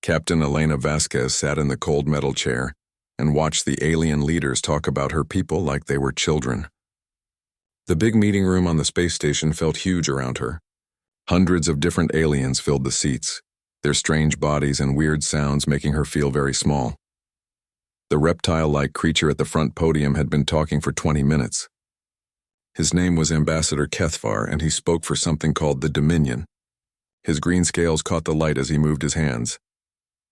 Captain Elena Vasquez sat in the cold metal chair and watched the alien leaders talk about her people like they were children. The big meeting room on the space station felt huge around her. Hundreds of different aliens filled the seats, their strange bodies and weird sounds making her feel very small. The reptile-like creature at the front podium had been talking for 20 minutes. His name was Ambassador Kethvar, and he spoke for something called the Dominion. His green scales caught the light as he moved his hands.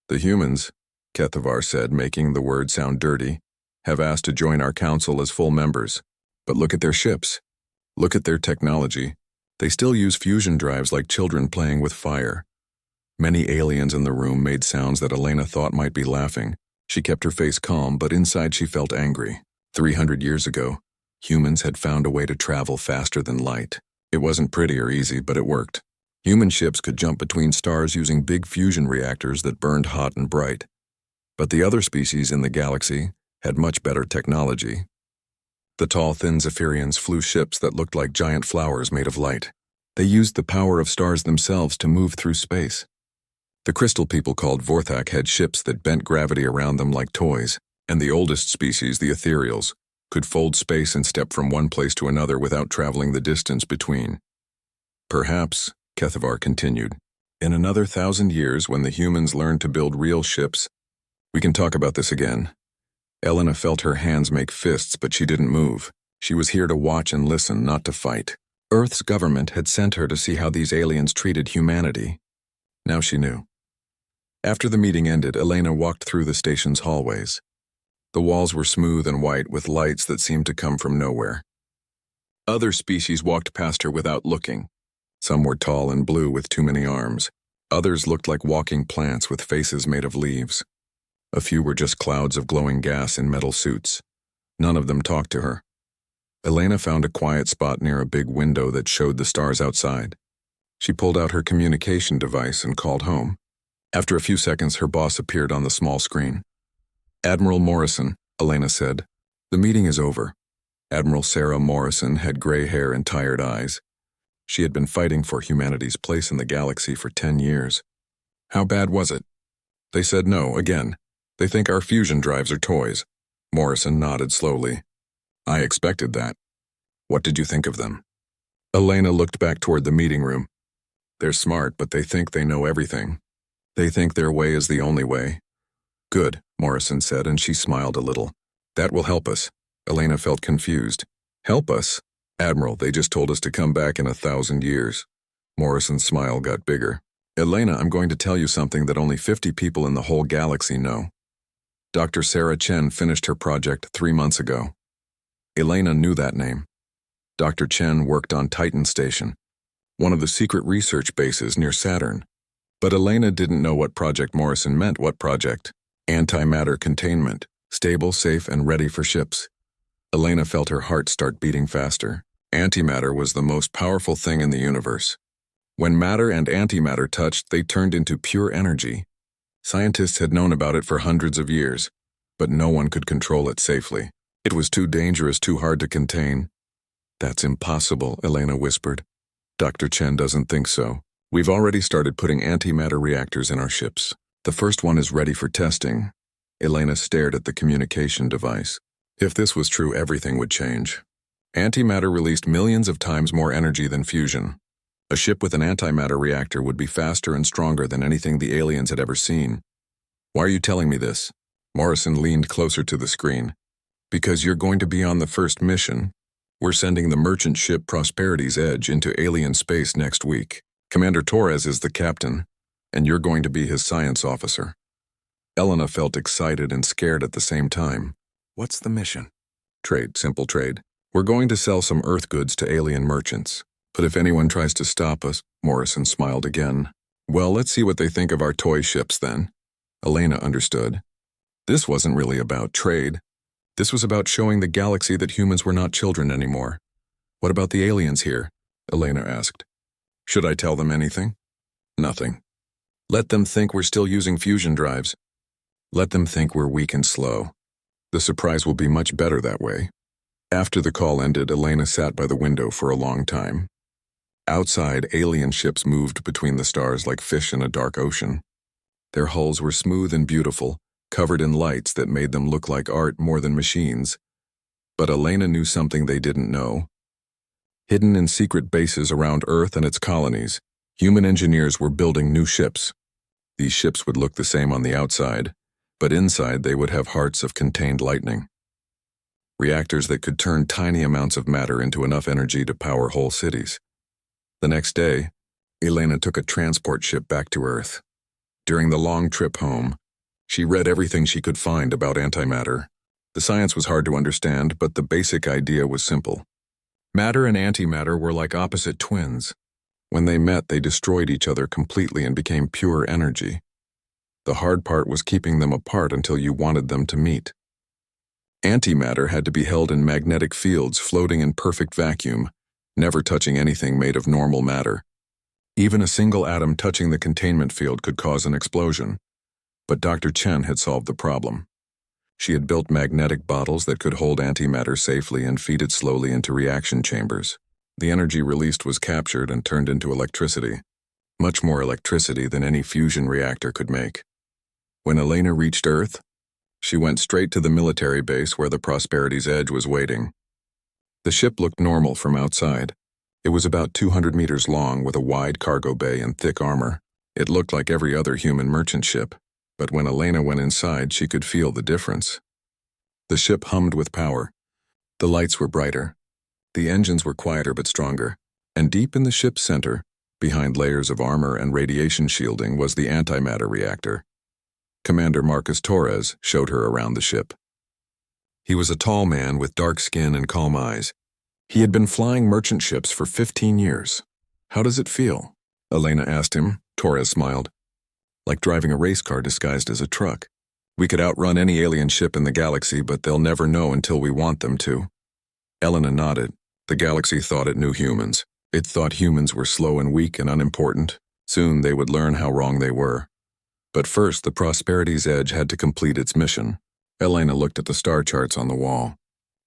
"The humans," Kethvar said, making the word sound dirty, "have asked to join our council as full members. But look at their ships. Look at their technology. They still use fusion drives like children playing with fire." Many aliens in the room made sounds that Elena thought might be laughing. She kept her face calm, but inside she felt angry. 300 years ago, humans had found a way to travel faster than light. It wasn't pretty or easy, but it worked. Human ships could jump between stars using big fusion reactors that burned hot and bright. But the other species in the galaxy had much better technology. The tall, thin Zephyrians flew ships that looked like giant flowers made of light. They used the power of stars themselves to move through space. The crystal people called Vorthak had ships that bent gravity around them like toys, and the oldest species, the ethereals, could fold space and step from one place to another without traveling the distance between. "Perhaps," Kethvar continued, "in another 1,000 years when the humans learn to build real ships, we can talk about this again." Elena felt her hands make fists, but she didn't move. She was here to watch and listen, not to fight. Earth's government had sent her to see how these aliens treated humanity. Now she knew. After the meeting ended, Elena walked through the station's hallways. The walls were smooth and white with lights that seemed to come from nowhere. Other species walked past her without looking. Some were tall and blue with too many arms. Others looked like walking plants with faces made of leaves. A few were just clouds of glowing gas in metal suits. None of them talked to her. Elena found a quiet spot near a big window that showed the stars outside. She pulled out her communication device and called home. After a few seconds, her boss appeared on the small screen. "Admiral Morrison," Elena said. "The meeting is over." Admiral Sarah Morrison had gray hair and tired eyes. She had been fighting for humanity's place in the galaxy for 10 years. "How bad was it?" "They said no, again. They think our fusion drives are toys." Morrison nodded slowly. "I expected that. What did you think of them?" Elena looked back toward the meeting room. "They're smart, but they think they know everything. They think their way is the only way." "Good," Morrison said, and she smiled a little. "That will help us." Elena felt confused. "Help us?" "Admiral, they just told us to come back in 1,000 years. Morrison's smile got bigger. "Elena, I'm going to tell you something that only 50 people in the whole galaxy know. Dr. Sarah Chen finished her project 3 months ago." Elena knew that name. Dr. Chen worked on Titan Station, one of the secret research bases near Saturn. But Elena didn't know what Project Morrison meant. What project? Antimatter containment, stable, safe, and ready for ships. Elena felt her heart start beating faster. Antimatter was the most powerful thing in the universe. When matter and antimatter touched, they turned into pure energy. Scientists had known about it for hundreds of years, but no one could control it safely. It was too dangerous, too hard to contain. "That's impossible," Elena whispered. "Dr. Chen doesn't think so. We've already started putting antimatter reactors in our ships. The first one is ready for testing." Elena stared at the communication device. If this was true, everything would change. Antimatter released millions of times more energy than fusion. A ship with an antimatter reactor would be faster and stronger than anything the aliens had ever seen. "Why are you telling me this?" Morrison leaned closer to the screen. "Because you're going to be on the first mission. We're sending the merchant ship Prosperity's Edge into alien space next week. Commander Torres is the captain, and you're going to be his science officer." Elena felt excited and scared at the same time. "What's the mission?" "Trade, simple trade. We're going to sell some Earth goods to alien merchants. But if anyone tries to stop us," Morrison smiled again. "Well, let's see what they think of our toy ships then." Elena understood. This wasn't really about trade. This was about showing the galaxy that humans were not children anymore. "What about the aliens here?" Elena asked. "Should I tell them anything?" "Nothing. Let them think we're still using fusion drives. Let them think we're weak and slow. The surprise will be much better that way." After the call ended, Elena sat by the window for a long time. Outside, alien ships moved between the stars like fish in a dark ocean. Their hulls were smooth and beautiful, covered in lights that made them look like art more than machines. But Elena knew something they didn't know. Hidden in secret bases around Earth and its colonies, human engineers were building new ships. These ships would look the same on the outside, but inside they would have hearts of contained lightning. Reactors that could turn tiny amounts of matter into enough energy to power whole cities. The next day, Elena took a transport ship back to Earth. During the long trip home, she read everything she could find about antimatter. The science was hard to understand, but the basic idea was simple. Matter and antimatter were like opposite twins. When they met, they destroyed each other completely and became pure energy. The hard part was keeping them apart until you wanted them to meet. Antimatter had to be held in magnetic fields floating in perfect vacuum, never touching anything made of normal matter. Even a single atom touching the containment field could cause an explosion. But Dr. Chen had solved the problem. She had built magnetic bottles that could hold antimatter safely and feed it slowly into reaction chambers. The energy released was captured and turned into electricity, much more electricity than any fusion reactor could make. When Elena reached Earth, she went straight to the military base where the Prosperity's Edge was waiting. The ship looked normal from outside. It was about 200 meters long with a wide cargo bay and thick armor. It looked like every other human merchant ship, but when Elena went inside, she could feel the difference. The ship hummed with power. The lights were brighter. The engines were quieter but stronger, and deep in the ship's center, behind layers of armor and radiation shielding, was the antimatter reactor. Commander Marcus Torres showed her around the ship. He was a tall man with dark skin and calm eyes. He had been flying merchant ships for 15 years. "How does it feel?" Elena asked him. Torres smiled. "Like driving a race car disguised as a truck. We could outrun any alien ship in the galaxy, but they'll never know until we want them to." Elena nodded. The galaxy thought it knew humans. It thought humans were slow and weak and unimportant. Soon they would learn how wrong they were. But first, the Prosperity's Edge had to complete its mission. Elena looked at the star charts on the wall.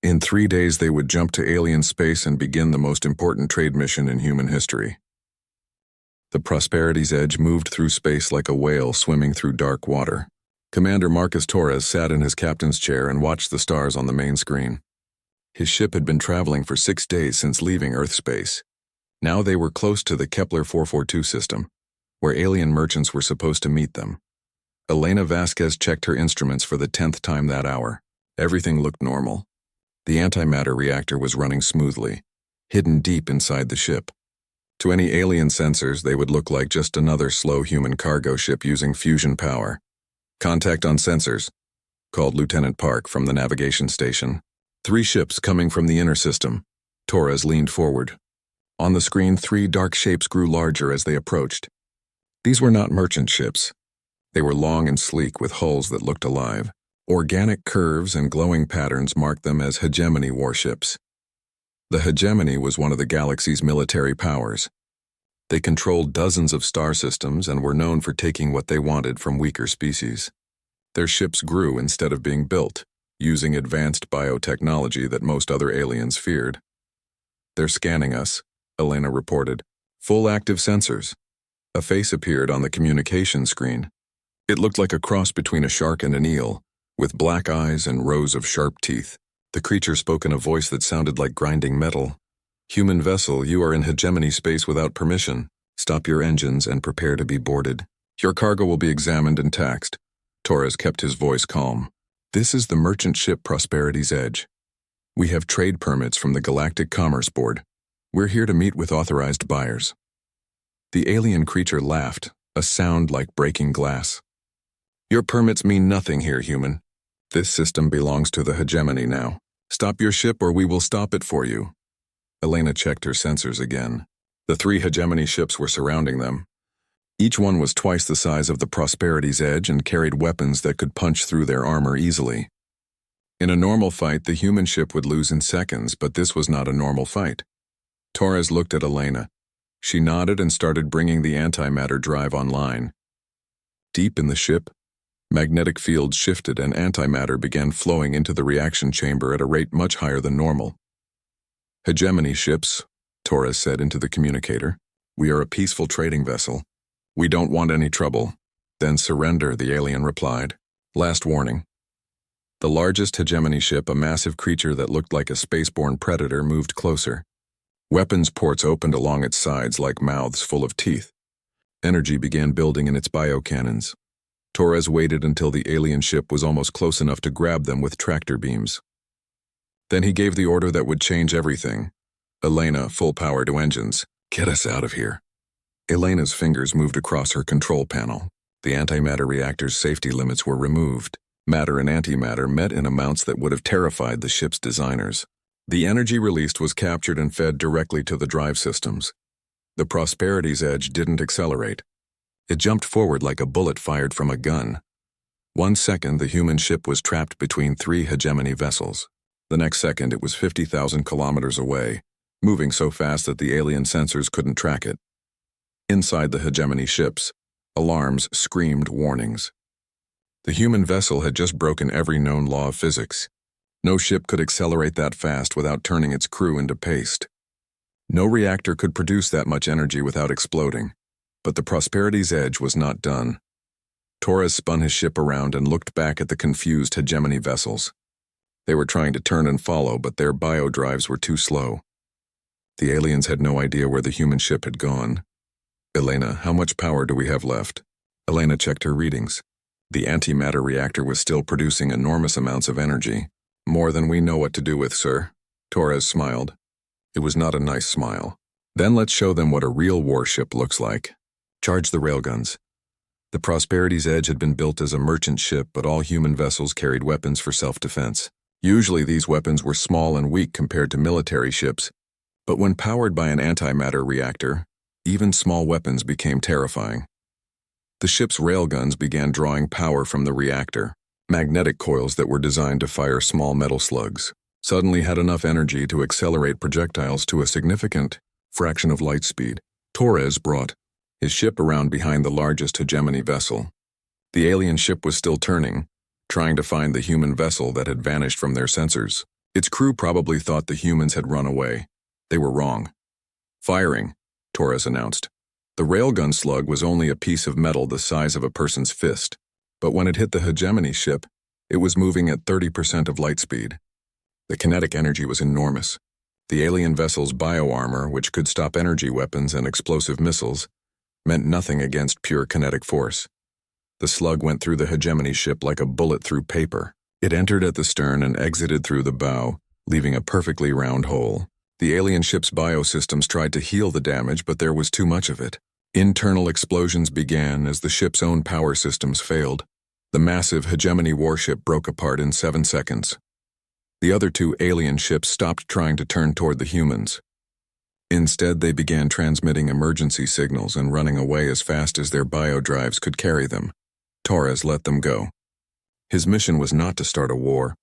In 3 days, they would jump to alien space and begin the most important trade mission in human history. The Prosperity's Edge moved through space like a whale swimming through dark water. Commander Marcus Torres sat in his captain's chair and watched the stars on the main screen. His ship had been traveling for 6 days since leaving Earth space. Now they were close to the Kepler 442 system, where alien merchants were supposed to meet them. Elena Vasquez checked her instruments for the 10th time that hour. Everything looked normal. The antimatter reactor was running smoothly, hidden deep inside the ship. To any alien sensors, they would look like just another slow human cargo ship using fusion power. "Contact on sensors," called Lieutenant Park from the navigation station. 3 ships coming from the inner system. Torres leaned forward. On the screen, 3 dark shapes grew larger as they approached. These were not merchant ships. They were long and sleek with hulls that looked alive. Organic curves and glowing patterns marked them as hegemony warships. The hegemony was one of the galaxy's military powers. They controlled dozens of star systems and were known for taking what they wanted from weaker species. Their ships grew instead of being built, using advanced biotechnology that most other aliens feared. "They're scanning us," Elena reported. "Full active sensors." A face appeared on the communication screen. It looked like a cross between a shark and an eel, with black eyes and rows of sharp teeth. The creature spoke in a voice that sounded like grinding metal. "Human vessel, you are in hegemony space without permission. Stop your engines and prepare to be boarded. Your cargo will be examined and taxed." Torres kept his voice calm. "This is the merchant ship Prosperity's Edge. We have trade permits from the Galactic Commerce Board. We're here to meet with authorized buyers." The alien creature laughed, a sound like breaking glass. "Your permits mean nothing here, human. This system belongs to the hegemony now. Stop your ship or we will stop it for you." Elena checked her sensors again. The 3 hegemony ships were surrounding them. Each one was twice the size of the Prosperity's Edge and carried weapons that could punch through their armor easily. In a normal fight, the human ship would lose in seconds, but this was not a normal fight. Torres looked at Elena. She nodded and started bringing the antimatter drive online. Deep in the ship, magnetic fields shifted and antimatter began flowing into the reaction chamber at a rate much higher than normal. "Hegemony ships," Torres said into the communicator. "We are a peaceful trading vessel. We don't want any trouble. Then surrender, the alien replied. Last warning. The largest hegemony ship, a massive creature that looked like a spaceborne predator, moved closer. Weapons ports opened along its sides like mouths full of teeth. Energy began building in its biocannons. Torres waited until the alien ship was almost close enough to grab them with tractor beams. Then he gave the order that would change everything. Elena, full power to engines. Get us out of here. Elena's fingers moved across her control panel. The antimatter reactor's safety limits were removed. Matter and antimatter met in amounts that would have terrified the ship's designers. The energy released was captured and fed directly to the drive systems. The Prosperity's edge didn't accelerate. It jumped forward like a bullet fired from a gun. 1 second, the human ship was trapped between 3 hegemony vessels. The next second, it was 50,000 kilometers away, moving so fast that the alien sensors couldn't track it. Inside the hegemony ships, alarms screamed warnings. The human vessel had just broken every known law of physics. No ship could accelerate that fast without turning its crew into paste. No reactor could produce that much energy without exploding. But the Prosperity's edge was not done. Torres spun his ship around and looked back at the confused hegemony vessels. They were trying to turn and follow, but their biodrives were too slow. The aliens had no idea where the human ship had gone. Elena, how much power do we have left? Elena checked her readings. The antimatter reactor was still producing enormous amounts of energy. More than we know what to do with, sir. Torres smiled. It was not a nice smile. Then let's show them what a real warship looks like. Charge the railguns. The Prosperity's edge had been built as a merchant ship, but all human vessels carried weapons for self-defense. Usually these weapons were small and weak compared to military ships, but when powered by an antimatter reactor, even small weapons became terrifying. The ship's railguns began drawing power from the reactor. Magnetic coils that were designed to fire small metal slugs suddenly had enough energy to accelerate projectiles to a significant fraction of light speed. Torres brought his ship around behind the largest hegemony vessel. The alien ship was still turning, trying to find the human vessel that had vanished from their sensors. Its crew probably thought the humans had run away. They were wrong. Firing, Torres announced. The railgun slug was only a piece of metal the size of a person's fist, but when it hit the hegemony ship, it was moving at 30% of light speed. The kinetic energy was enormous. The alien vessel's bioarmor, which could stop energy weapons and explosive missiles, meant nothing against pure kinetic force. The slug went through the hegemony ship like a bullet through paper. It entered at the stern and exited through the bow, leaving a perfectly round hole. The alien ship's biosystems tried to heal the damage, but there was too much of it. Internal explosions began as the ship's own power systems failed. The massive hegemony warship broke apart in 7 seconds. The other 2 alien ships stopped trying to turn toward the humans. Instead, they began transmitting emergency signals and running away as fast as their biodrives could carry them. Torres let them go. His mission was not to start a war.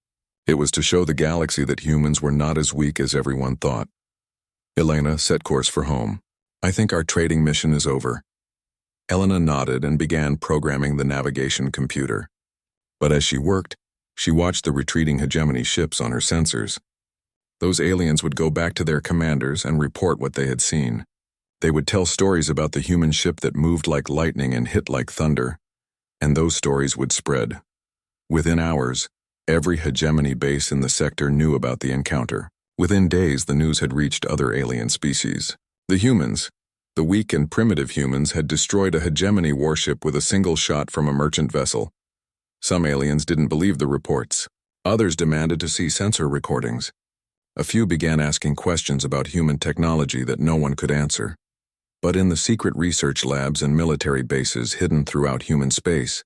It was to show the galaxy that humans were not as weak as everyone thought. Elena set course for home. I think our trading mission is over. Elena nodded and began programming the navigation computer. But as she worked, she watched the retreating hegemony ships on her sensors. Those aliens would go back to their commanders and report what they had seen. They would tell stories about the human ship that moved like lightning and hit like thunder, and those stories would spread. Within hours, every hegemony base in the sector knew about the encounter. Within days, the news had reached other alien species. The humans, the weak and primitive humans, had destroyed a hegemony warship with a single shot from a merchant vessel. Some aliens didn't believe the reports. Others demanded to see sensor recordings. A few began asking questions about human technology that no one could answer. But in the secret research labs and military bases hidden throughout human space,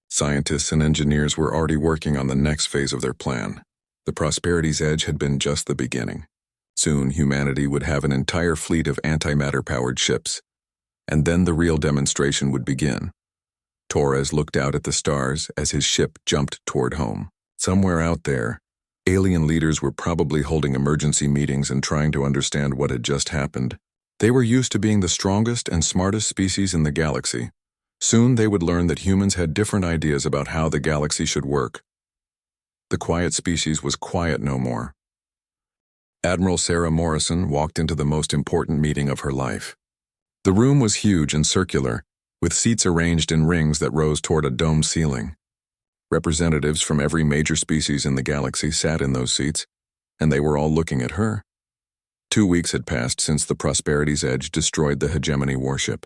scientists and engineers were already working on the next phase of their plan. The Prosperity's edge had been just the beginning. Soon, humanity would have an entire fleet of antimatter-powered ships. And then the real demonstration would begin. Torres looked out at the stars as his ship jumped toward home. Somewhere out there, alien leaders were probably holding emergency meetings and trying to understand what had just happened. They were used to being the strongest and smartest species in the galaxy. Soon they would learn that humans had different ideas about how the galaxy should work. The quiet species was quiet no more. Admiral Sarah Morrison walked into the most important meeting of her life. The room was huge and circular, with seats arranged in rings that rose toward a dome ceiling. Representatives from every major species in the galaxy sat in those seats, and they were all looking at her. 2 weeks had passed since the Prosperity's Edge destroyed the Hegemony warship.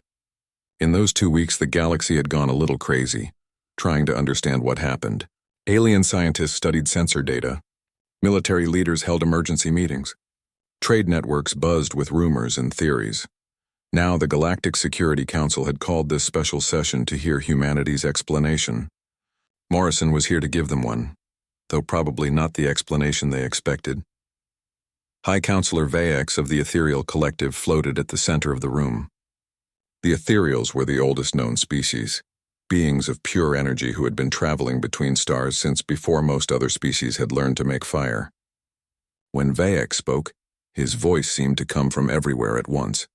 In those 2 weeks, the galaxy had gone a little crazy, trying to understand what happened. Alien scientists studied sensor data. Military leaders held emergency meetings. Trade networks buzzed with rumors and theories. Now the Galactic Security Council had called this special session to hear humanity's explanation. Morrison was here to give them one, though probably not the explanation they expected. High Counselor Vaex of the Ethereal Collective floated at the center of the room. The Ethereals were the oldest known species, beings of pure energy who had been traveling between stars since before most other species had learned to make fire. When Vaex spoke, his voice seemed to come from everywhere at once.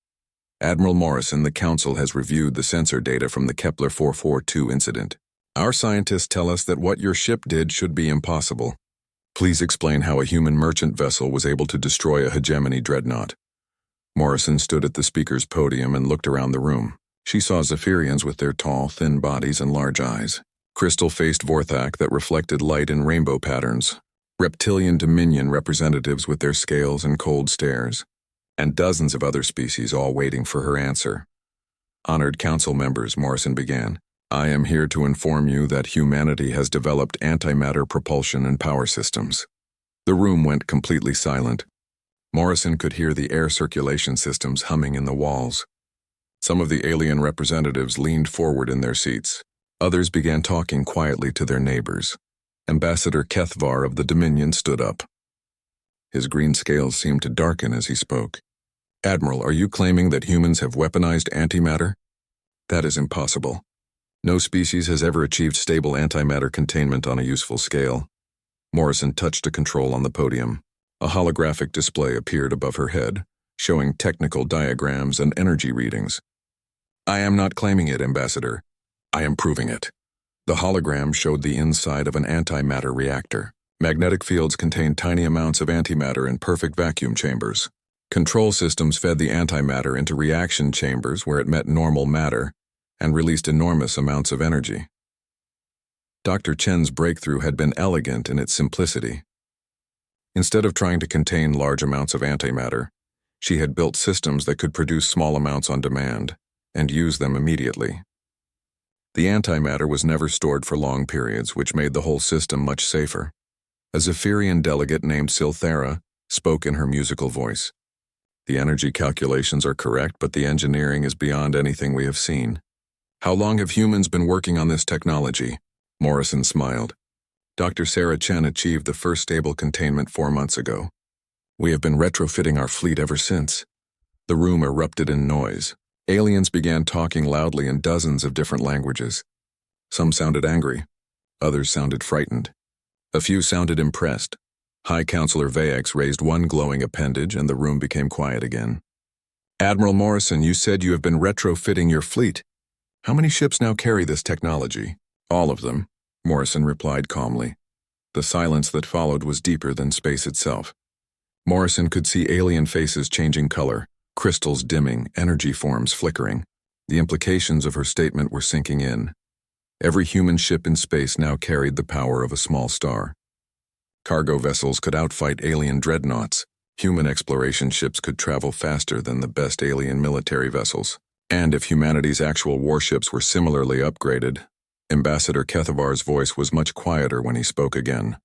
Admiral Morrison, the Council has reviewed the sensor data from the Kepler 442 incident. Our scientists tell us that what your ship did should be impossible. Please explain how a human merchant vessel was able to destroy a hegemony dreadnought. Morrison stood at the speaker's podium and looked around the room. She saw Zephyrians with their tall, thin bodies and large eyes, crystal-faced Vorthak that reflected light in rainbow patterns, reptilian Dominion representatives with their scales and cold stares, and dozens of other species all waiting for her answer. Honored Council members, Morrison began, I am here to inform you that humanity has developed antimatter propulsion and power systems. The room went completely silent. Morrison could hear the air circulation systems humming in the walls. Some of the alien representatives leaned forward in their seats. Others began talking quietly to their neighbors. Ambassador Kethvar of the Dominion stood up. His green scales seemed to darken as he spoke. Admiral, are you claiming that humans have weaponized antimatter? That is impossible. No species has ever achieved stable antimatter containment on a useful scale. Morrison touched a control on the podium. A holographic display appeared above her head, showing technical diagrams and energy readings. I am not claiming it, Ambassador. I am proving it. The hologram showed the inside of an antimatter reactor. Magnetic fields contained tiny amounts of antimatter in perfect vacuum chambers. Control systems fed the antimatter into reaction chambers where it met normal matter and released enormous amounts of energy. Dr. Chen's breakthrough had been elegant in its simplicity. Instead of trying to contain large amounts of antimatter, she had built systems that could produce small amounts on demand and use them immediately. The antimatter was never stored for long periods, which made the whole system much safer. A Zephyrian delegate named Silthera spoke in her musical voice. The energy calculations are correct, but the engineering is beyond anything we have seen. How long have humans been working on this technology? Morrison smiled. Dr. Sarah Chen achieved the first stable containment 4 months ago. We have been retrofitting our fleet ever since. The room erupted in noise. Aliens began talking loudly in dozens of different languages. Some sounded angry. Others sounded frightened. A few sounded impressed. High Counselor Vaex raised one glowing appendage and the room became quiet again. Admiral Morrison, you said you have been retrofitting your fleet. How many ships now carry this technology? All of them, Morrison replied calmly. The silence that followed was deeper than space itself. Morrison could see alien faces changing color, crystals dimming, energy forms flickering. The implications of her statement were sinking in. Every human ship in space now carried the power of a small star. Cargo vessels could outfight alien dreadnoughts. Human exploration ships could travel faster than the best alien military vessels. And if humanity's actual warships were similarly upgraded, Ambassador Kethavar's voice was much quieter when he spoke again.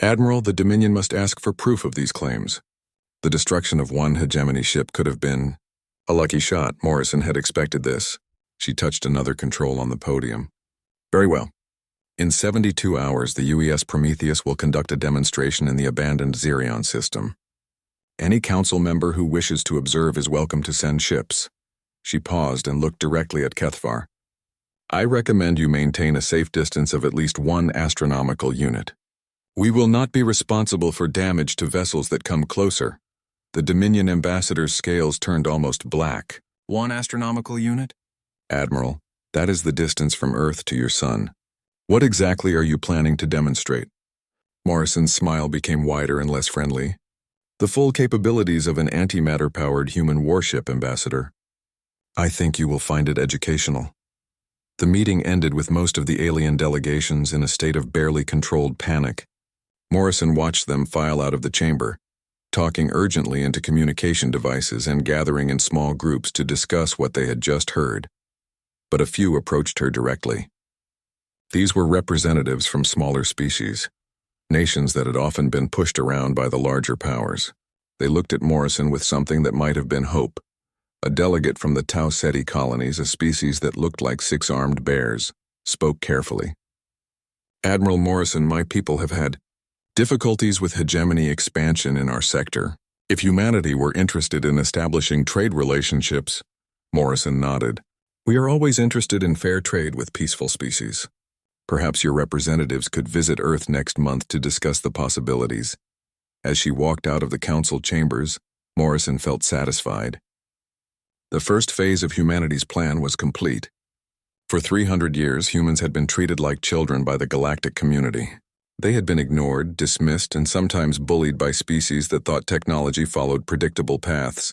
Admiral, the Dominion must ask for proof of these claims. The destruction of one hegemony ship could have been a lucky shot. Morrison had expected this. She touched another control on the podium. Very well. In 72 hours, the UES Prometheus will conduct a demonstration in the abandoned Xerion system. Any council member who wishes to observe is welcome to send ships. She paused and looked directly at Kethvar. I recommend you maintain a safe distance of at least 1 astronomical unit. We will not be responsible for damage to vessels that come closer. The Dominion ambassador's scales turned almost black. 1 astronomical unit? Admiral, that is the distance from Earth to your sun. What exactly are you planning to demonstrate? Morrison's smile became wider and less friendly. The full capabilities of an antimatter-powered human warship, Ambassador. I think you will find it educational. The meeting ended with most of the alien delegations in a state of barely controlled panic. Morrison watched them file out of the chamber, talking urgently into communication devices and gathering in small groups to discuss what they had just heard. But a few approached her directly. These were representatives from smaller species, nations that had often been pushed around by the larger powers. They looked at Morrison with something that might have been hope. A delegate from the Tau Ceti colonies, a species that looked like six-armed bears, spoke carefully. "Admiral Morrison, my people have had difficulties with hegemony expansion in our sector. If humanity were interested in establishing trade relationships," Morrison nodded, "we are always interested in fair trade with peaceful species. Perhaps your representatives could visit Earth next month to discuss the possibilities." As she walked out of the council chambers, Morrison felt satisfied. The first phase of humanity's plan was complete. For 300 years, humans had been treated like children by the galactic community. They had been ignored, dismissed, and sometimes bullied by species that thought technology followed predictable paths.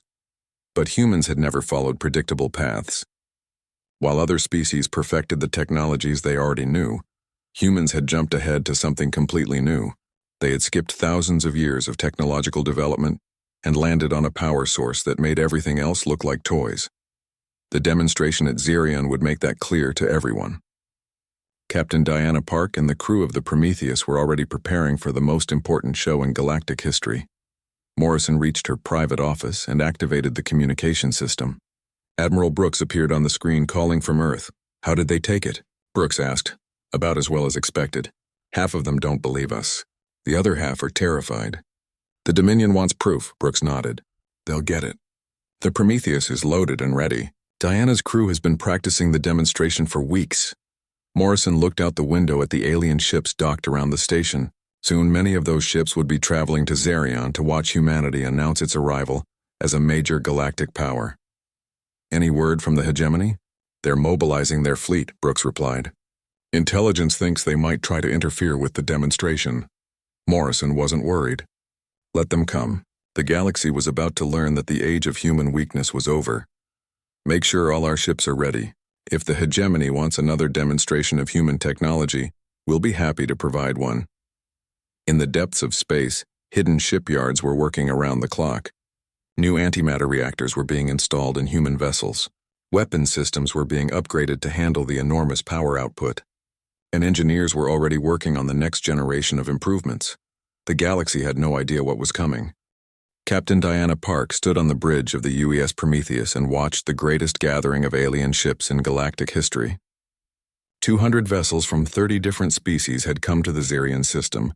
But humans had never followed predictable paths. While other species perfected the technologies they already knew, humans had jumped ahead to something completely new. They had skipped thousands of years of technological development and landed on a power source that made everything else look like toys. The demonstration at Xerion would make that clear to everyone. Captain Diana Park and the crew of the Prometheus were already preparing for the most important show in galactic history. Morrison reached her private office and activated the communication system. Admiral Brooks appeared on the screen calling from Earth. "How did they take it?" Brooks asked. "About as well as expected. Half of them don't believe us. The other half are terrified." "The Dominion wants proof," Brooks nodded. "They'll get it. The Prometheus is loaded and ready. Diana's crew has been practicing the demonstration for weeks." Morrison looked out the window at the alien ships docked around the station. Soon many of those ships would be traveling to Xerion to watch humanity announce its arrival as a major galactic power. "Any word from the hegemony?" "They're mobilizing their fleet," Brooks replied. "Intelligence thinks they might try to interfere with the demonstration." Morrison wasn't worried. Let them come. The galaxy was about to learn that the age of human weakness was over. "Make sure all our ships are ready. If the hegemony wants another demonstration of human technology, we'll be happy to provide one." In the depths of space, hidden shipyards were working around the clock. New antimatter reactors were being installed in human vessels. Weapon systems were being upgraded to handle the enormous power output. And engineers were already working on the next generation of improvements. The galaxy had no idea what was coming. Captain Diana Park stood on the bridge of the UES Prometheus and watched the greatest gathering of alien ships in galactic history. 200 vessels from 30 different species had come to the Xerion system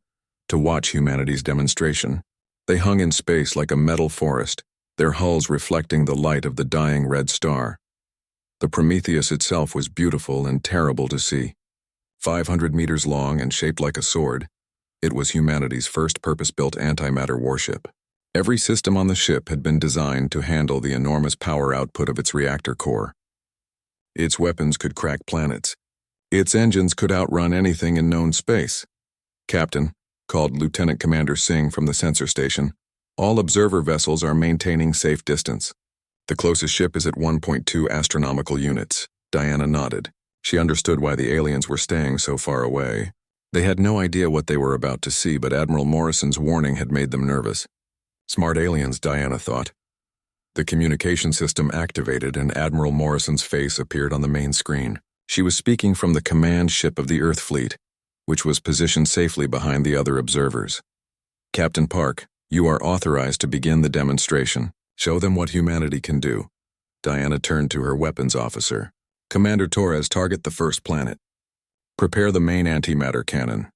to watch humanity's demonstration. They hung in space like a metal forest, their hulls reflecting the light of the dying red star. The Prometheus itself was beautiful and terrible to see. 500 meters long and shaped like a sword, it was humanity's first purpose-built antimatter warship. Every system on the ship had been designed to handle the enormous power output of its reactor core. Its weapons could crack planets. Its engines could outrun anything in known space. "Captain," called Lieutenant Commander Singh from the sensor station, "all observer vessels are maintaining safe distance. The closest ship is at 1.2 astronomical units." Diana nodded. She understood why the aliens were staying so far away. They had no idea what they were about to see, but Admiral Morrison's warning had made them nervous. Smart aliens, Diana thought. The communication system activated and Admiral Morrison's face appeared on the main screen. She was speaking from the command ship of the Earth Fleet, which was positioned safely behind the other observers. "Captain Park, you are authorized to begin the demonstration. Show them what humanity can do." Diana turned to her weapons officer. "Commander Torres, target the first planet. Prepare the main antimatter cannon."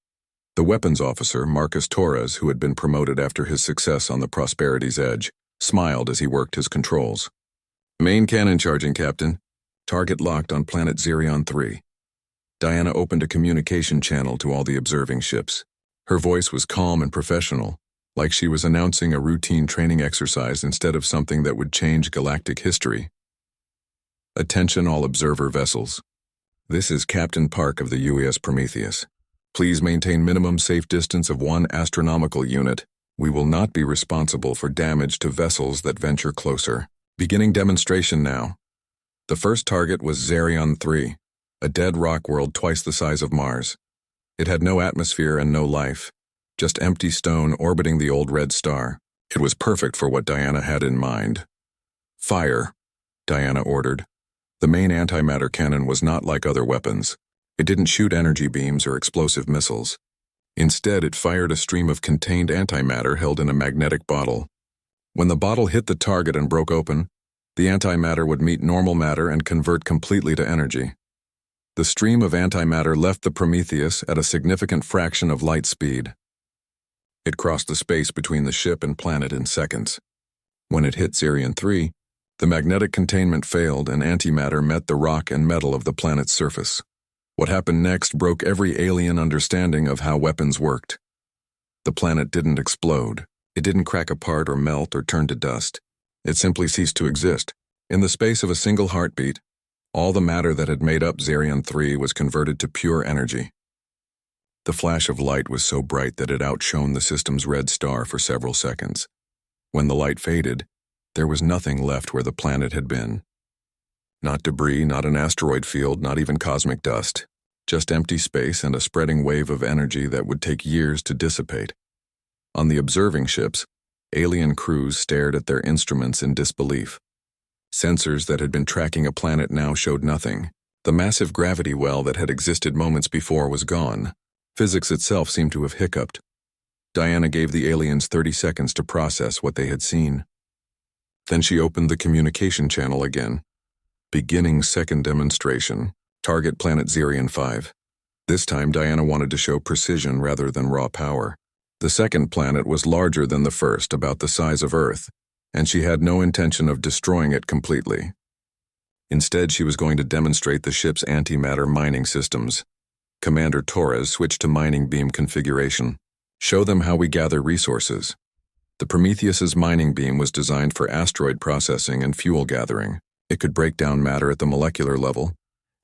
The weapons officer, Marcus Torres, who had been promoted after his success on the Prosperity's Edge, smiled as he worked his controls. "Main cannon charging, Captain. Target locked on planet Xerion 3. Diana opened a communication channel to all the observing ships. Her voice was calm and professional, like she was announcing a routine training exercise instead of something that would change galactic history. "Attention all observer vessels. This is Captain Park of the UES Prometheus. Please maintain minimum safe distance of 1 astronomical unit. We will not be responsible for damage to vessels that venture closer. Beginning demonstration now." The first target was Xerion 3. a dead rock world twice the size of Mars. It had no atmosphere and no life, just empty stone orbiting the old red star. It was perfect for what Diana had in mind. Fire, Diana ordered. The main antimatter cannon was not like other weapons. It didn't shoot energy beams or explosive missiles. Instead, it fired a stream of contained antimatter held in a magnetic bottle. When the bottle hit the target and broke open, the antimatter would meet normal matter and convert completely to energy. The stream of antimatter left the Prometheus at a significant fraction of light speed. It crossed the space between the ship and planet in seconds. When it hit Xerion 3, the magnetic containment failed and antimatter met the rock and metal of the planet's surface. What happened next broke every alien understanding of how weapons worked. The planet didn't explode. It didn't crack apart or melt or turn to dust. It simply ceased to exist. In the space of a single heartbeat, all the matter that had made up Xerion 3 was converted to pure energy. The flash of light was so bright that it outshone the system's red star for several seconds. When the light faded, there was nothing left where the planet had been. Not debris, not an asteroid field, not even cosmic dust. Just empty space and a spreading wave of energy that would take years to dissipate. On the observing ships, alien crews stared at their instruments in disbelief. Sensors that had been tracking a planet now showed nothing. The massive gravity well that had existed moments before was gone. Physics itself seemed to have hiccuped. Diana gave the aliens 30 seconds to process what they had seen. Then she opened the communication channel again. Beginning second demonstration. Target planet Xerion 5. This time Diana wanted to show precision rather than raw power. The second planet was larger than the first, about the size of Earth, and she had no intention of destroying it completely. Instead, she was going to demonstrate the ship's antimatter mining systems. Commander Torres switched to mining beam configuration. Show them how we gather resources. The Prometheus's mining beam was designed for asteroid processing and fuel gathering. It could break down matter at the molecular level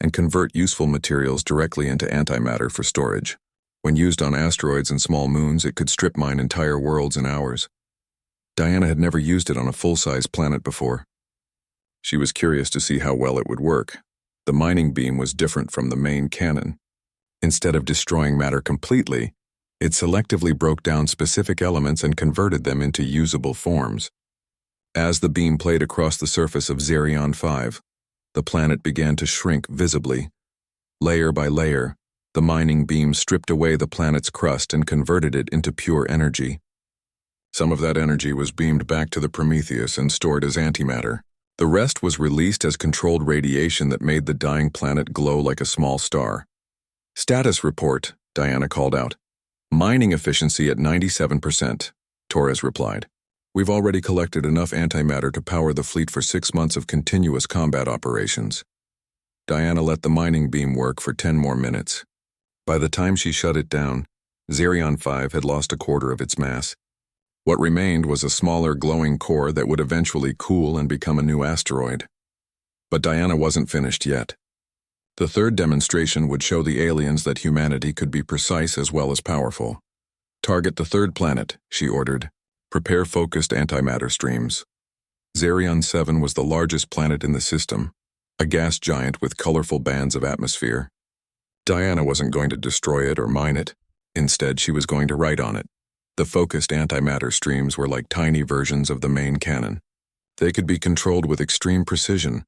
and convert useful materials directly into antimatter for storage. When used on asteroids and small moons, it could strip mine entire worlds in hours. Diana had never used it on a full-size planet before. She was curious to see how well it would work. The mining beam was different from the main cannon. Instead of destroying matter completely, it selectively broke down specific elements and converted them into usable forms. As the beam played across the surface of Xerion 5, the planet began to shrink visibly. Layer by layer, the mining beam stripped away the planet's crust and converted it into pure energy. Some of that energy was beamed back to the Prometheus and stored as antimatter. The rest was released as controlled radiation that made the dying planet glow like a small star. Status report, Diana called out. Mining efficiency at 97%, Torres replied. We've already collected enough antimatter to power the fleet for 6 months of continuous combat operations. Diana let the mining beam work for 10 more minutes. By the time she shut it down, Xerion 5 had lost a quarter of its mass. What remained was a smaller glowing core that would eventually cool and become a new asteroid. But Diana wasn't finished yet. The third demonstration would show the aliens that humanity could be precise as well as powerful. Target the third planet, she ordered. Prepare focused antimatter streams. Xerion 7 was the largest planet in the system, a gas giant with colorful bands of atmosphere. Diana wasn't going to destroy it or mine it. Instead, she was going to write on it. The focused antimatter streams were like tiny versions of the main cannon. They could be controlled with extreme precision,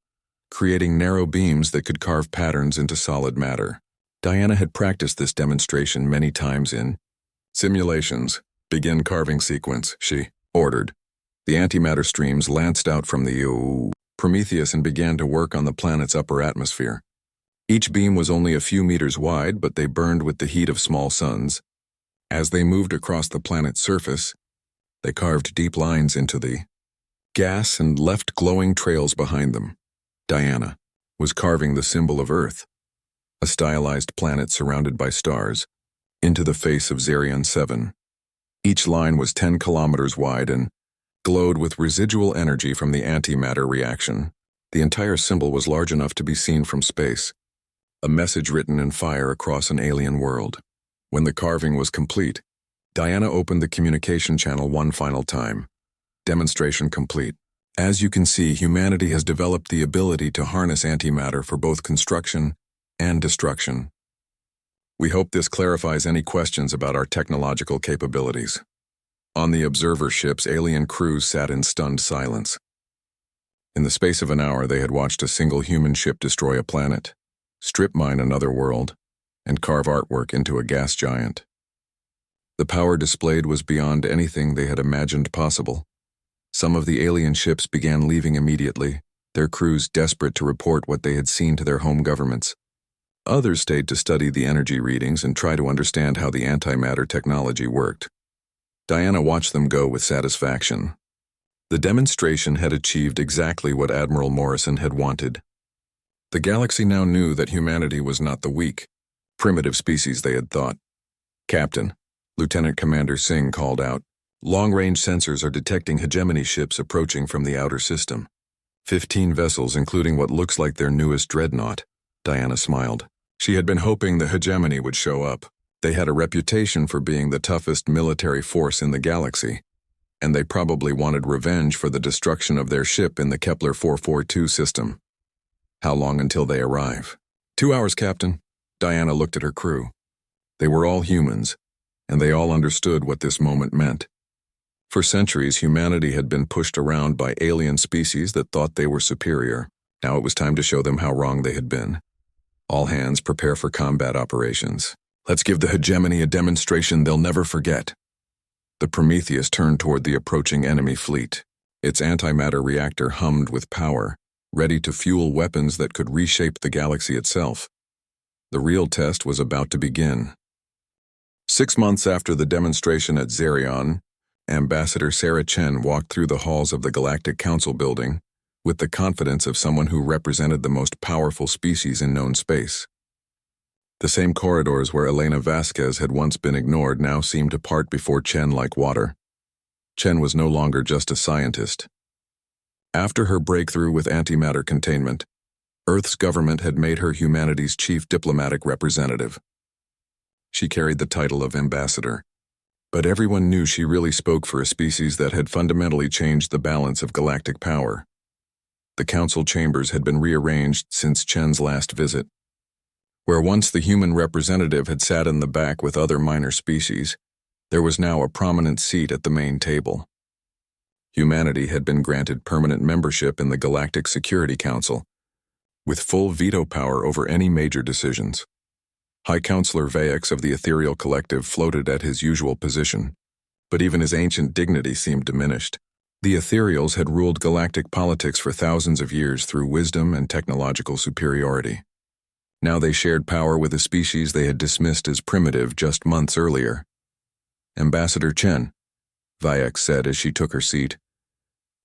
creating narrow beams that could carve patterns into solid matter. Diana had practiced this demonstration many times in simulations. Begin carving sequence, she ordered. The antimatter streams lanced out from the Prometheus and began to work on the planet's upper atmosphere. Each beam was only a few meters wide, but they burned with the heat of small suns. As they moved across the planet's surface, they carved deep lines into the gas and left glowing trails behind them. Diana was carving the symbol of Earth, a stylized planet surrounded by stars, into the face of Xerion 7. Each line was 10 kilometers wide and glowed with residual energy from the antimatter reaction. The entire symbol was large enough to be seen from space, a message written in fire across an alien world. When the carving was complete, Diana opened the communication channel one final time. Demonstration complete. As you can see, humanity has developed the ability to harness antimatter for both construction and destruction. We hope this clarifies any questions about our technological capabilities. On the observer ship's alien crews sat in stunned silence. In the space of an hour, they had watched a single human ship destroy a planet, strip mine another world, and carve artwork into a gas giant. The power displayed was beyond anything they had imagined possible. Some of the alien ships began leaving immediately, their crews desperate to report what they had seen to their home governments. Others stayed to study the energy readings and try to understand how the antimatter technology worked. Diana watched them go with satisfaction. The demonstration had achieved exactly what Admiral Morrison had wanted. The galaxy now knew that humanity was not the weak, primitive species they had thought. "Captain," Lieutenant Commander Singh called out, "long-range sensors are detecting hegemony ships approaching from the outer system. 15 vessels, including what looks like their newest dreadnought." Diana smiled. She had been hoping the hegemony would show up. They had a reputation for being the toughest military force in the galaxy, and they probably wanted revenge for the destruction of their ship in the Kepler 442 system. "How long until they arrive?" 2 hours, Captain." Diana looked at her crew. They were all humans, and they all understood what this moment meant. For centuries, humanity had been pushed around by alien species that thought they were superior. Now it was time to show them how wrong they had been. "All hands prepare for combat operations. Let's give the hegemony a demonstration they'll never forget." The Prometheus turned toward the approaching enemy fleet. Its antimatter reactor hummed with power, ready to fuel weapons that could reshape the galaxy itself. The real test was about to begin. 6 months after the demonstration at Xerion, Ambassador Sarah Chen walked through the halls of the Galactic Council building with the confidence of someone who represented the most powerful species in known space. The same corridors where Elena Vasquez had once been ignored now seemed to part before Chen like water. Chen was no longer just a scientist. After her breakthrough with antimatter containment, Earth's government had made her humanity's chief diplomatic representative. She carried the title of ambassador, but everyone knew she really spoke for a species that had fundamentally changed the balance of galactic power. The council chambers had been rearranged since Chen's last visit. Where once the human representative had sat in the back with other minor species, there was now a prominent seat at the main table. Humanity had been granted permanent membership in the Galactic Security Council, with full veto power over any major decisions. High Counselor Vaex of the Ethereal Collective floated at his usual position, but even his ancient dignity seemed diminished. The Ethereals had ruled galactic politics for thousands of years through wisdom and technological superiority. Now they shared power with a species they had dismissed as primitive just months earlier. "Ambassador Chen," Vaex said as she took her seat,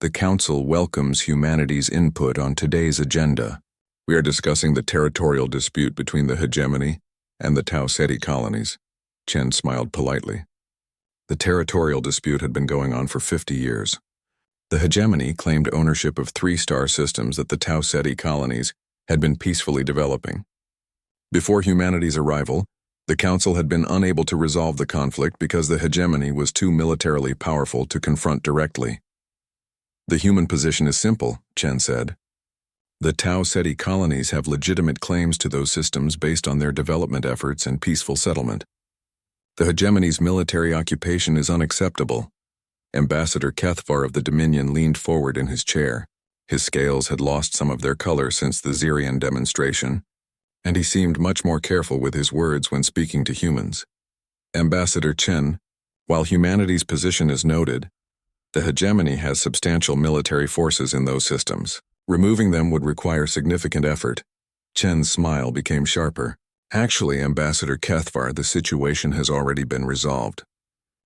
"the Council welcomes humanity's input on today's agenda. We are discussing the territorial dispute between the hegemony and the Tau Ceti colonies." Chen smiled politely. The territorial dispute had been going on for 50 years. The hegemony claimed ownership of 3 star systems that the Tau Ceti colonies had been peacefully developing. Before humanity's arrival, the Council had been unable to resolve the conflict because the hegemony was too militarily powerful to confront directly. "The human position is simple," Chen said. "The Tau Ceti colonies have legitimate claims to those systems based on their development efforts and peaceful settlement. The hegemony's military occupation is unacceptable." Ambassador Kethvar of the Dominion leaned forward in his chair. His scales had lost some of their color since the Xerion demonstration, and he seemed much more careful with his words when speaking to humans. "Ambassador Chen, while humanity's position is noted, the hegemony has substantial military forces in those systems. Removing them would require significant effort." Chen's smile became sharper. "Actually, Ambassador Kethvar, the situation has already been resolved.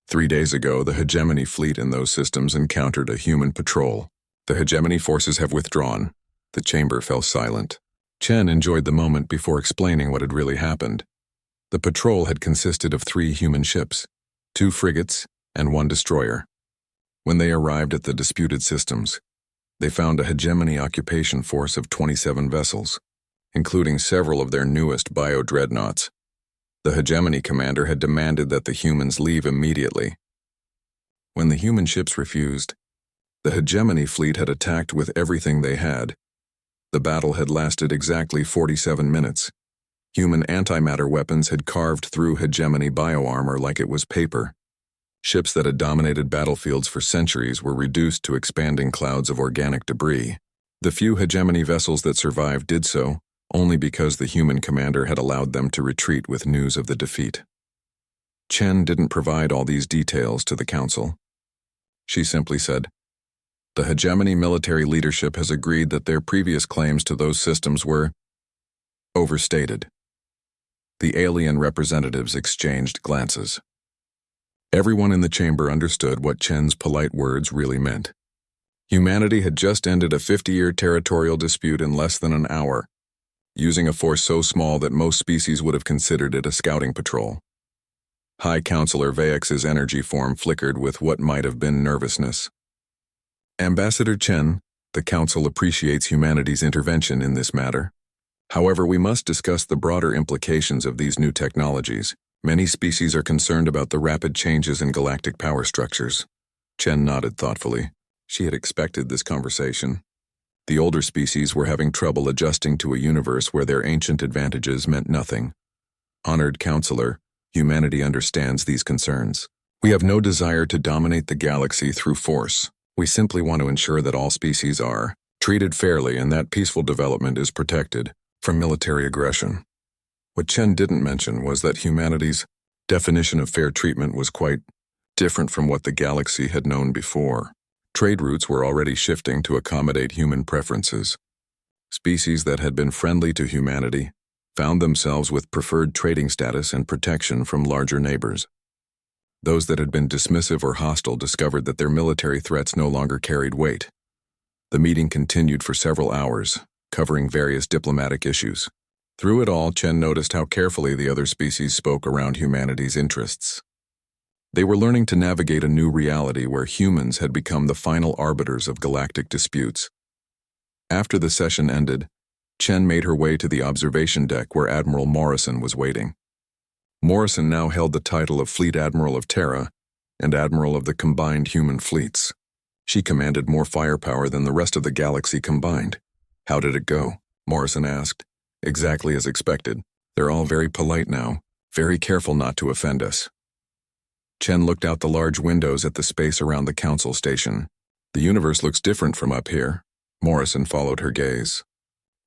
3 days ago, the hegemony fleet in those systems encountered a human patrol. The hegemony forces have withdrawn." The chamber fell silent. Chen enjoyed the moment before explaining what had really happened. The patrol had consisted of 3 human ships, 2 frigates, and 1 destroyer. When they arrived at the disputed systems, they found a hegemony occupation force of 27 vessels, including several of their newest bio-dreadnoughts. The hegemony commander had demanded that the humans leave immediately. When the human ships refused, the hegemony fleet had attacked with everything they had. The battle had lasted exactly 47 minutes, Human antimatter weapons had carved through hegemony bioarmor like it was paper. Ships that had dominated battlefields for centuries were reduced to expanding clouds of organic debris. The few hegemony vessels that survived did so only because the human commander had allowed them to retreat with news of the defeat. Chen didn't provide all these details to the council. She simply said, "The hegemony military leadership has agreed that their previous claims to those systems were overstated." The alien representatives exchanged glances. Everyone in the chamber understood what Chen's polite words really meant. Humanity had just ended a 50-year territorial dispute in less than an hour, using a force so small that most species would have considered it a scouting patrol. High Counselor Vaex's energy form flickered with what might have been nervousness. "Ambassador Chen, the Council appreciates humanity's intervention in this matter. However, we must discuss the broader implications of these new technologies. Many species are concerned about the rapid changes in galactic power structures." Chen nodded thoughtfully. She had expected this conversation. The older species were having trouble adjusting to a universe where their ancient advantages meant nothing. "Honored Counselor, humanity understands these concerns. We have no desire to dominate the galaxy through force. We simply want to ensure that all species are treated fairly and that peaceful development is protected from military aggression." What Chen didn't mention was that humanity's definition of fair treatment was quite different from what the galaxy had known before. Trade routes were already shifting to accommodate human preferences. Species that had been friendly to humanity found themselves with preferred trading status and protection from larger neighbors. Those that had been dismissive or hostile discovered that their military threats no longer carried weight. The meeting continued for several hours, covering various diplomatic issues. Through it all, Chen noticed how carefully the other species spoke around humanity's interests. They were learning to navigate a new reality where humans had become the final arbiters of galactic disputes. After the session ended, Chen made her way to the observation deck where Admiral Morrison was waiting. Morrison now held the title of Fleet Admiral of Terra and Admiral of the combined human fleets. She commanded more firepower than the rest of the galaxy combined. "How did it go?" Morrison asked. "Exactly as expected. They're all very polite now, very careful not to offend us." Chen looked out the large windows at the space around the council station. "The universe looks different from up here." Morrison followed her gaze.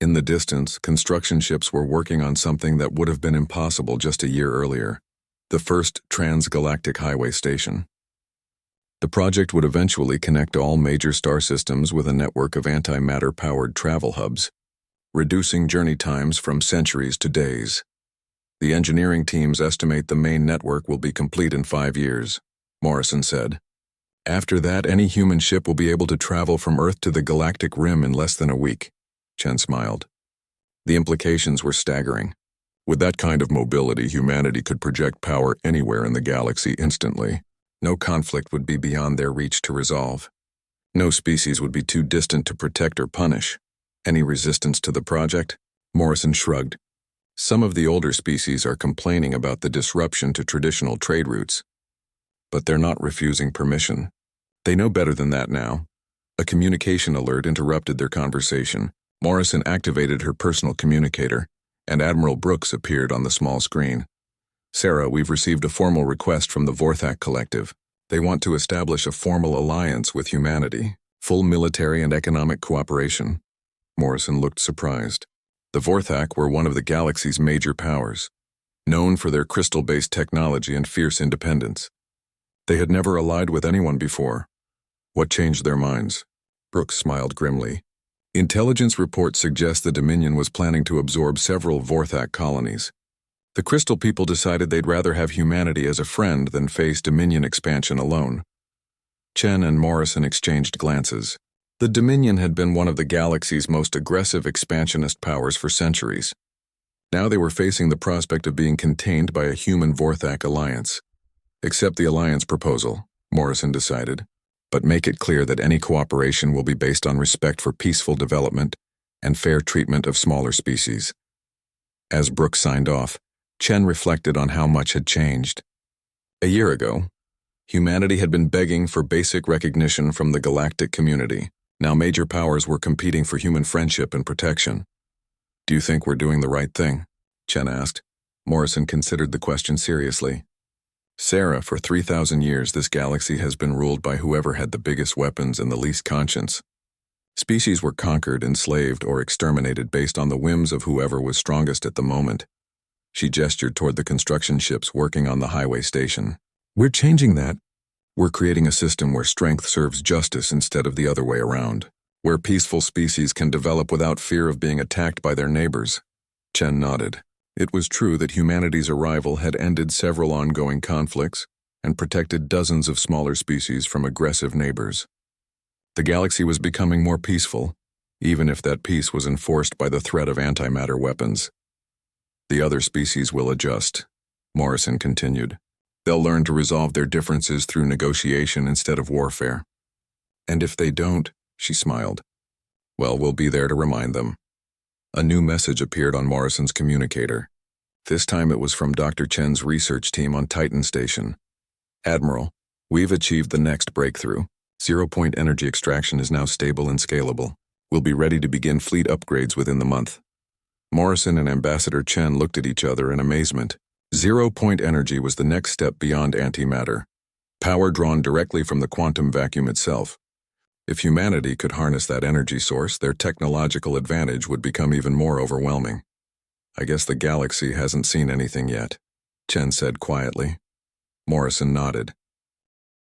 In the distance, construction ships were working on something that would have been impossible just a year earlier, the first transgalactic highway station. The project would eventually connect all major star systems with a network of antimatter-powered travel hubs, reducing journey times from centuries to days. "The engineering teams estimate the main network will be complete in 5 years," Morrison said. "After that, any human ship will be able to travel from Earth to the galactic rim in less than a week." Chen smiled. The implications were staggering. With that kind of mobility, humanity could project power anywhere in the galaxy instantly. No conflict would be beyond their reach to resolve. No species would be too distant to protect or punish. Any resistance to the project? Morrison shrugged. "Some of the older species are complaining about the disruption to traditional trade routes. But they're not refusing permission. They know better than that now." A communication alert interrupted their conversation. Morrison activated her personal communicator, and Admiral Brooks appeared on the small screen. "Sarah, we've received a formal request from the Vorthak Collective. They want to establish a formal alliance with humanity, full military and economic cooperation." Morrison looked surprised. The Vorthak were one of the galaxy's major powers, known for their crystal-based technology and fierce independence. They had never allied with anyone before. What changed their minds? Brooks smiled grimly. "Intelligence reports suggest the Dominion was planning to absorb several Vorthak colonies. The Crystal people decided they'd rather have humanity as a friend than face Dominion expansion alone." Chen and Morrison exchanged glances. The Dominion had been one of the galaxy's most aggressive expansionist powers for centuries. Now they were facing the prospect of being contained by a human Vorthak alliance. "Accept the alliance proposal," Morrison decided, "but make it clear that any cooperation will be based on respect for peaceful development and fair treatment of smaller species." As Brooks signed off, Chen reflected on how much had changed. A year ago, humanity had been begging for basic recognition from the galactic community. Now major powers were competing for human friendship and protection. "Do you think we're doing the right thing?" Chen asked. Morrison considered the question seriously. Sarah, for 3,000 years this galaxy has been ruled by whoever had the biggest weapons and the least conscience. Species were conquered, enslaved, or exterminated based on the whims of whoever was strongest at the moment. She gestured toward the construction ships working on the highway station. We're changing that. We're creating a system where strength serves justice instead of the other way around, where peaceful species can develop without fear of being attacked by their neighbors. Chen nodded. It was true that humanity's arrival had ended several ongoing conflicts and protected dozens of smaller species from aggressive neighbors. The galaxy was becoming more peaceful, even if that peace was enforced by the threat of antimatter weapons. The other species will adjust, Morrison continued. They'll learn to resolve their differences through negotiation instead of warfare. And if they don't, she smiled, well, we'll be there to remind them. A new message appeared on Morrison's communicator. This time it was from Dr. Chen's research team on Titan Station. Admiral, we've achieved the next breakthrough. Zero-point energy extraction is now stable and scalable. We'll be ready to begin fleet upgrades within the month. Morrison and Ambassador Chen looked at each other in amazement. Zero-point energy was the next step beyond antimatter, power drawn directly from the quantum vacuum itself. If humanity could harness that energy source, their technological advantage would become even more overwhelming. I guess the galaxy hasn't seen anything yet, Chen said quietly. Morrison nodded.